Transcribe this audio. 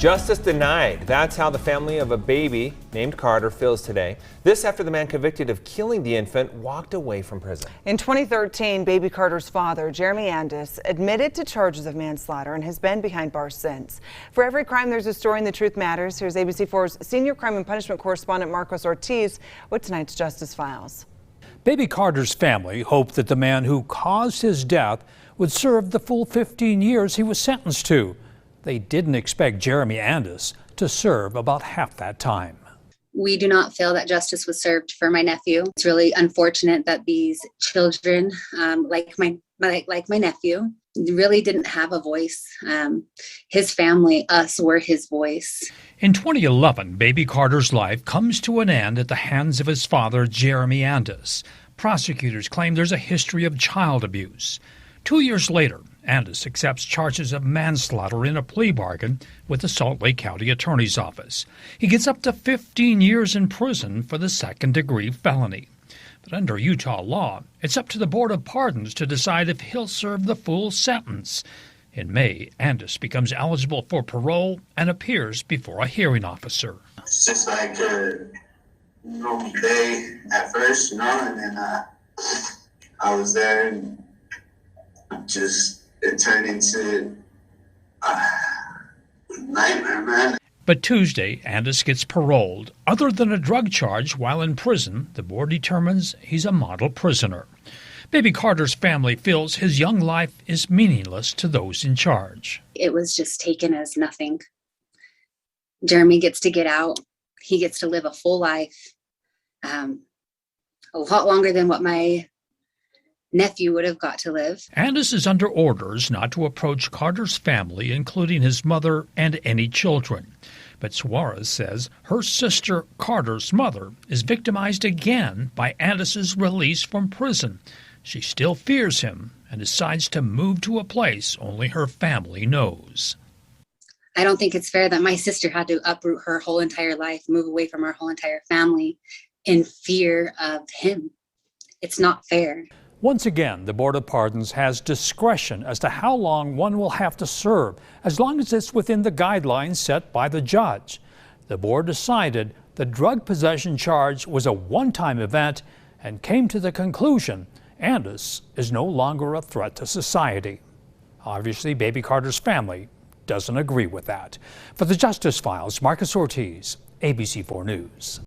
Justice denied. That's how the family of a baby named Carter feels today. This after the man convicted of killing the infant walked away from prison. In 2013, baby Carter's father, Jeremy Andis, admitted to charges of manslaughter and has been behind bars since. For every crime, there's a story in The Truth Matters. Here's ABC4's senior crime and punishment correspondent Marcos Ortiz with tonight's Justice Files. Baby Carter's family hoped that the man who caused his death would serve the full 15 years he was sentenced to. They didn't expect Jeremy Andis to serve about half that time. We do not feel that justice was served for my nephew. It's really unfortunate that these children, like my nephew, really didn't have a voice. His family, us, were his voice. In 2011, baby Carter's life comes to an end at the hands of his father, Jeremy Andis. Prosecutors claim there's a history of child abuse. 2 years later, Andis accepts charges of manslaughter in a plea bargain with the Salt Lake County Attorney's Office. He gets up to 15 years in prison for the second-degree felony. But under Utah law, it's up to the Board of Pardons to decide if he'll serve the full sentence. In May, Andis becomes eligible for parole and appears before a hearing officer. It's just like a normal day at first, and then I was there and it turned into a nightmare, man. But Tuesday, Andis gets paroled. Other than a drug charge while in prison, the board determines he's a model prisoner. Baby Carter's family feels his young life is meaningless to those in charge. It was just taken as nothing. Jeremy gets to get out. He gets to live a full life, a lot longer than what my nephew would have got to live. Andis is under orders not to approach Carter's family, including his mother and any children. But Suarez says her sister, Carter's mother, is victimized again by Andis's release from prison. She still fears him and decides to move to a place only her family knows. I don't think it's fair that my sister had to uproot her whole entire life, move away from her whole entire family in fear of him. It's not fair. Once again, the Board of Pardons has discretion as to how long one will have to serve, as long as it's within the guidelines set by the judge. The board decided the drug possession charge was a one-time event and came to the conclusion Andis is no longer a threat to society. Obviously, baby Carter's family doesn't agree with that. For the Justice Files, Marcos Ortiz, ABC4 News.